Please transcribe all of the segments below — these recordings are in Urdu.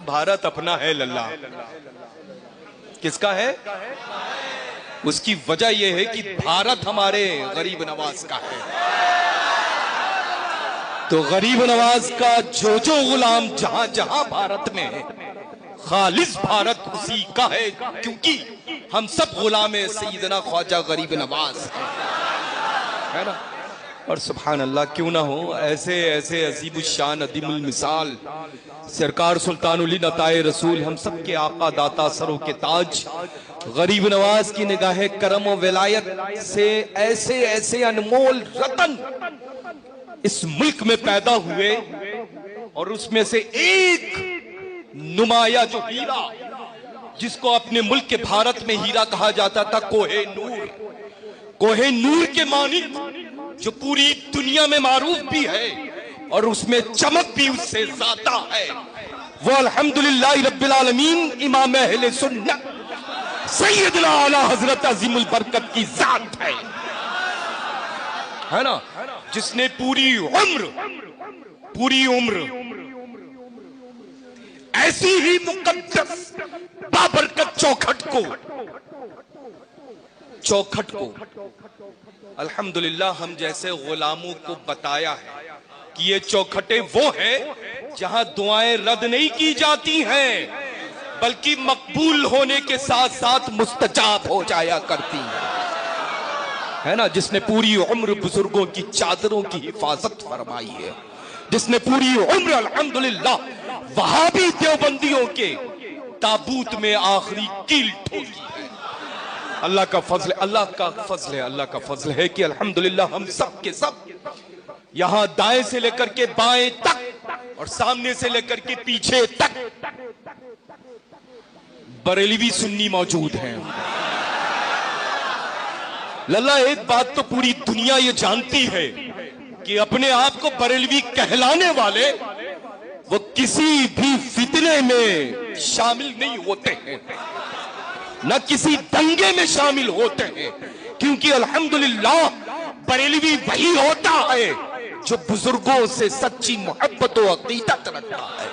بھارت اپنا ہے للہ. کس کا ہے؟ اس کی وجہ یہ ہے کہ بھارت ہمارے غریب نواز کا ہے. تو غریب نواز کا جو غلام جہاں جہاں بھارت میں ہے، خالص بھارت اسی کا ہے، کیونکہ ہم سب غلام سیدنا خواجہ غریب نواز ہے نا. اور سبحان اللہ، کیوں نہ ہو ایسے ایسے عظیم الشان عظیم المثال سرکار سلطان علی نتائے رسول، ہم سب کے آقا داتا سروں کے تاج غریب نواز کی نگاہ کرم و ولایت سے ایسے ایسے انمول رتن اس ملک میں پیدا ہوئے، اور اس میں سے ایک نمایاں جو ہیرا جس کو اپنے ملک کے بھارت میں ہیرا کہا جاتا تھا، کوہ نور کے مانند جو پوری دنیا میں معروف بھی ہے اور اس میں چمک بھی اس سے زیادہ ہے، وہ الحمدللہ رب العالمین امام اہل سنت سیدنا اعلیٰ حضرت عظیم البرکت کی ذات ہے نا، جس نے پوری عمر ایسی ہی مقدس بابرکت چوکھٹ کو الحمدللہ ہم جیسے غلاموں کو بتایا ہے کہ یہ چوکھٹیں وہ ہیں جہاں دعائیں رد نہیں کی جاتی ہیں بلکہ مقبول ہونے کے ساتھ ساتھ مستجاب ہو جایا کرتی ہے نا، جس نے پوری عمر بزرگوں کی چادروں کی حفاظت فرمائی ہے، جس نے پوری عمر الحمدللہ وہابی دیوبندیوں کے تابوت میں آخری کیل ٹھوکی ہے. اللہ کا فضل ہے کہ الحمدللہ ہم سب کے سب یہاں دائیں سے لے کر کے بائیں تک اور سامنے سے لے کر کے پیچھے تک بریلوی سنی موجود ہیں. للہ ایک بات تو پوری دنیا یہ جانتی ہے کہ اپنے آپ کو بریلوی کہلانے والے وہ کسی بھی فتنے میں شامل نہیں ہوتے ہیں، نہ کسی دنگے میں شامل ہوتے ہیں، کیونکہ الحمدللہ بریلوی وہی ہوتا ہے جو بزرگوں سے سچی محبت و عقیدت رکھتا ہے.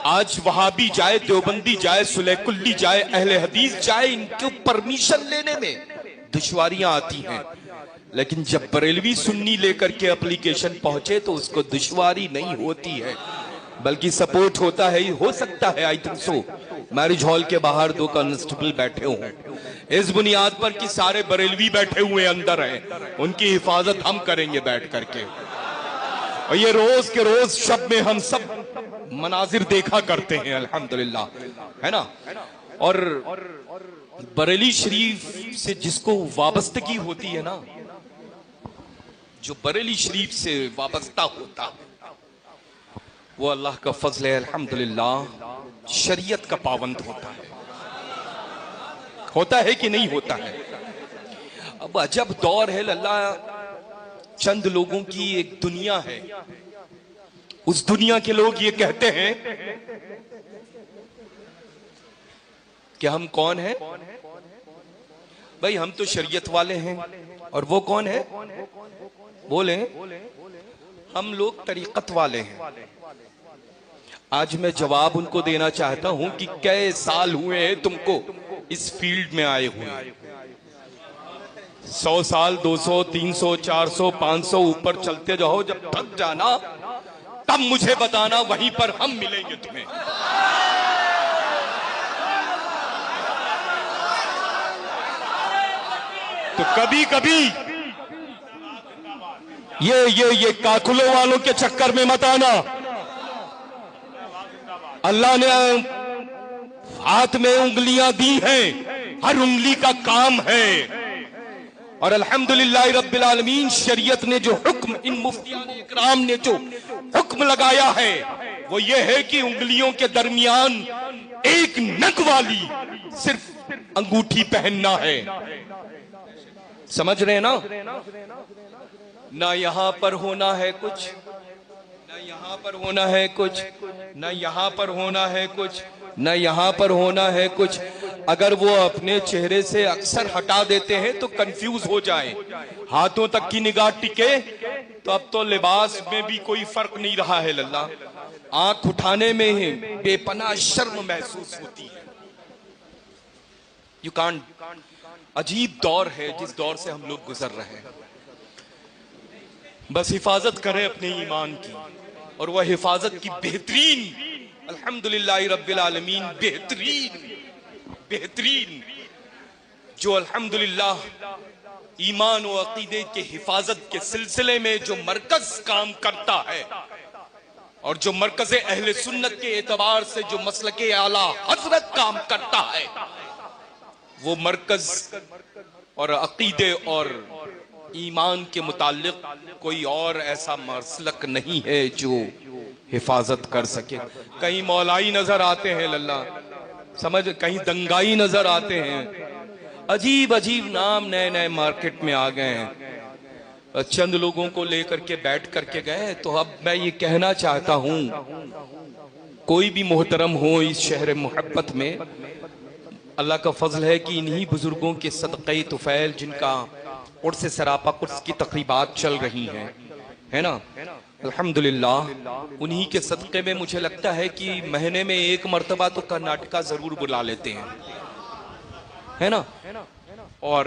آج وہابی جائے، دیوبندی جائے، سلیح کلی جائے، اہل حدیث جائے، ان کو پرمیشن لینے میں دشواریاں آتی ہیں، لیکن جب بریلوی سنی لے کر کے اپلیکیشن پہنچے تو اس کو دشواری نہیں ہوتی ہے بلکہ سپورٹ ہوتا ہے. ہو سکتا ہے I think so marriage hall کے باہر 2 کانسٹیبل بیٹھے ہوں اس بنیاد پر کہ سارے بریلوی بیٹھے ہوئے اندر ہیں، ان کی حفاظت ہم کریں گے بیٹھ کر کے. اور یہ روز کے روز شب میں ہم سب مناظر دیکھا کرتے ہیں الحمدللہ، ہے نا. اور بریلی شریف سے جس کو وابستگی ہوتی ہے نا، جو بریلی شریف سے وابستہ ہوتا ہے وہ اللہ کا فضل ہے الحمدللہ شریعت کا پابند ہوتا ہے کہ نہیں ہوتا ہے. اب عجب دور ہے اللہ، چند لوگوں کی ایک دنیا ہے، اس دنیا کے لوگ یہ کہتے ہیں کہ ہم کون ہیں بھائی، ہم تو شریعت والے ہیں. اور وہ کون ہے؟ بولیں، ہم لوگ طریقت والے ہیں. آج میں جواب ان کو دینا چاہتا ہوں کہ کئے سال ہوئے ہیں تم کو اس فیلڈ میں آئے ہوئے؟ 100 سال، 200، 300، 400، 500 اوپر چلتے جاؤ، جب تھک جانا تب مجھے بتانا، وہیں پر ہم ملیں گے تمہیں. تو کبھی کبھی یہ کاکلوں والوں کے چکر میں مت آنا. اللہ نے ہاتھ میں انگلیاں دی ہیں، ہر انگلی کا کام ہے. اور الحمدللہ رب العالمین شریعت نے جو حکم، ان مفتیان اکرام نے جو حکم لگایا ہے وہ یہ ہے کہ انگلیوں کے درمیان ایک نگ والی صرف انگوٹھی پہننا ہے. سمجھ رہے نا؟ نہ یہاں پر ہونا ہے کچھ، نہ یہاں پر ہونا ہے کچھ، نہ یہاں پر ہونا ہے کچھ، نہ یہاں پر ہونا ہے کچھ. اگر وہ اپنے چہرے سے اکثر ہٹا دیتے ہیں تو کنفیوز ہو جائیں، ہاتھوں تک کی نگاہ ٹکے تو اب تو لباس میں بھی کوئی فرق نہیں رہا ہے. اللہ آنکھ اٹھانے میں بے پناہ شرم محسوس ہوتی ہے. You can't. عجیب دور ہے جس دور سے ہم لوگ گزر رہے ہیں. بس حفاظت کریں اپنے ایمان کی, اور وہ حفاظت کی بہترین, الحمدللہ رب العالمین, بہترین جو الحمدللہ ایمان و عقیدے کے حفاظت کے سلسلے میں جو مرکز کام کرتا ہے, اور جو مرکز اہل سنت کے اعتبار سے جو مسلک اعلیٰ حضرت کام کرتا ہے, وہ مرکز اور عقیدے اور ایمان کے متعلق کوئی اور ایسا مسلک نہیں ہے جو حفاظت کر سکے. کہیں مولائی نظر آتے ہیں للہ سمجھ, کہیں دنگائی نظر آتے ہیں, عجیب عجیب نام نئے نئے مارکیٹ میں آ گئے ہیں. چند لوگوں کو لے کر کے بیٹھ کر کے گئے. تو اب میں یہ کہنا چاہتا ہوں, کوئی بھی محترم ہو اس شہر محبت میں, اللہ کا فضل ہے کہ انہی بزرگوں کے صدقہ طفیل جن کا عرس سراپا قدس کی تقریبات چل رہی ہیں, ہے نا, الحمدللہ انہی کے صدقے میں مجھے لگتا ہے کہ مہینے میں ایک مرتبہ تو کرناٹکا ضرور بلا لیتے ہیں, ہے نا. اور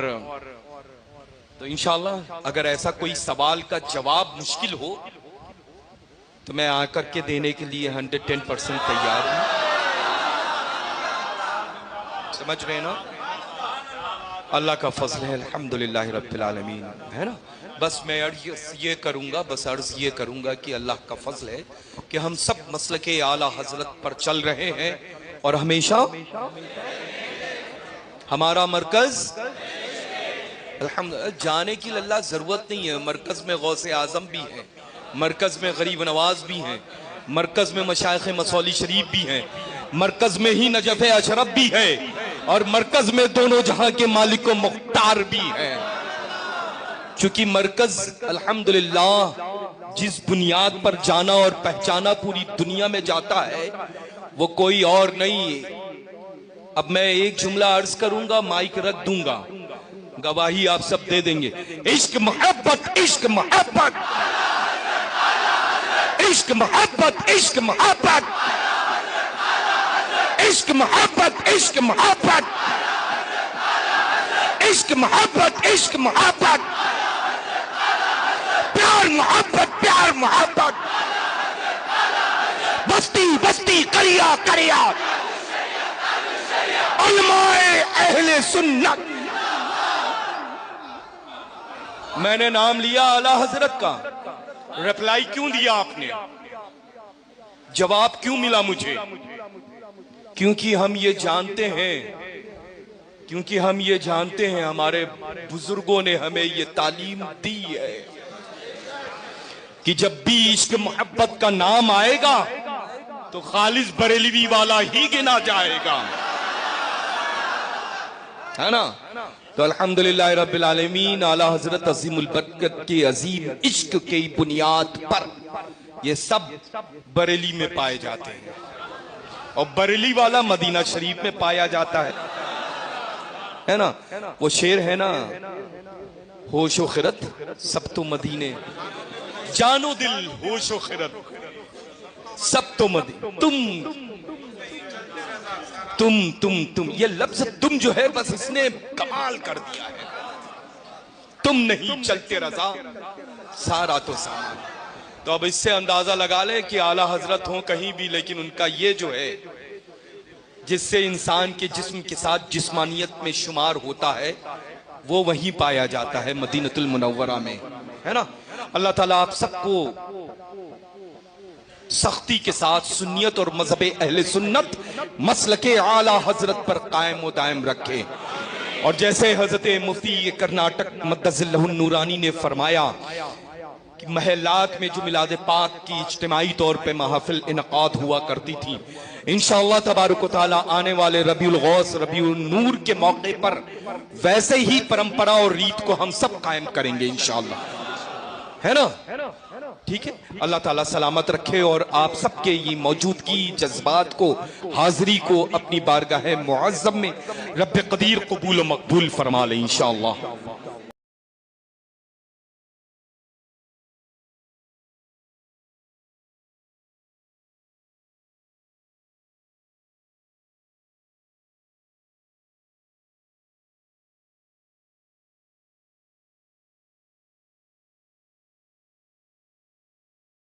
تو انشاءاللہ اگر ایسا کوئی سوال کا جواب مشکل ہو تو میں آ کر کے دینے کے لیے 110% تیار ہوں. سمجھ رہے نا, اللہ کا فضل ہے الحمدللہ رب العالمین, ہے نا. بس میں عرض یہ کروں گا کہ اللہ کا فضل ہے کہ ہم سب مسلک اعلیٰ حضرت پر چل رہے ہیں, اور ہمیشہ ہمارا مرکز الحمدللہ, جانے کی اللہ ضرورت نہیں ہے. مرکز میں غوث اعظم بھی ہیں, مرکز میں غریب نواز بھی ہیں, مرکز میں مشائخ مصولی شریف بھی ہیں, مرکز میں ہی نجف اشرف بھی ہے, اور مرکز میں دونوں جہاں کے مالک و مختار بھی ہیں. چونکہ مرکز الحمدللہ جس بنیاد پر جانا اور پہچانا پوری دنیا میں جاتا ہے وہ کوئی اور نہیں. اب میں ایک جملہ عرض کروں گا, مائک رکھ دوں گا, گواہی آپ سب دے دیں گے. عشق محبت, عشق محبت, عشق محبت, عشق محبت, عشق محبت, عشق محبت, عشق محبت, عشق محبت, پیار محبت, پیار محبت, بستی بستی, قریہ قریہ, علماء اہل سنت. میں نے نام لیا اعلیٰ حضرت کا, ریپلائی کیوں دیا آپ نے, جواب کیوں ملا مجھے؟ کیونکہ ہم یہ جانتے ہیں, ہمارے بزرگوں نے ہمیں یہ تعلیم دی ہے کہ جب بھی عشق محبت کا نام آئے گا تو خالص بریلوی والا ہی گنا جائے گا, ہے نا. تو الحمدللہ رب العالمین اعلیٰ حضرت عظیم البرکت کے عظیم عشق کی بنیاد پر یہ سب بریلی میں پائے جاتے ہیں, اور بریلی والا مدینہ شریف میں پایا جاتا ہے نا. وہ شعر ہے نا, ہوش و خرد سب تو مدینے, جان و دل ہوش و خرد سب تو مدینے. تم یہ لفظ تم جو ہے بس اس نے کمال کر دیا ہے. تم نہیں چلتے رضا سارا تو سامان. تو اب اس سے اندازہ لگا لے کہ اعلیٰ حضرت ہوں کہیں بھی, لیکن ان کا یہ جو ہے جس سے انسان کے جسم کے ساتھ جسمانیت میں شمار ہوتا ہے وہ وہیں پایا جاتا ہے, مدینہ المنورہ میں, ہے نا. اللہ تعالیٰ آپ سب کو سختی کے ساتھ سنیت اور مذہب اہل سنت مسلک اعلیٰ حضرت پر قائم و دائم رکھے. اور جیسے حضرت مفتی کرناٹک مقدس اللہ النورانی نے فرمایا کہ محلات میں جو میلاد پاک کی اجتماعی طور پہ محافل انعقاد ہوا کرتی تھی, انشاءاللہ تبارک و تعالی آنے والے ربیع الغوث ربیع النور کے موقع پر ویسے ہی پرمپرا اور ریت کو ہم سب قائم کریں گے انشاءاللہ, ہے نا. ٹھیک ہے, اللہ تعالیٰ سلامت رکھے اور آپ سب کے یہ موجودگی جذبات کو, حاضری کو اپنی بارگاہ معظم میں رب قدیر قبول و مقبول فرما لے انشاءاللہ.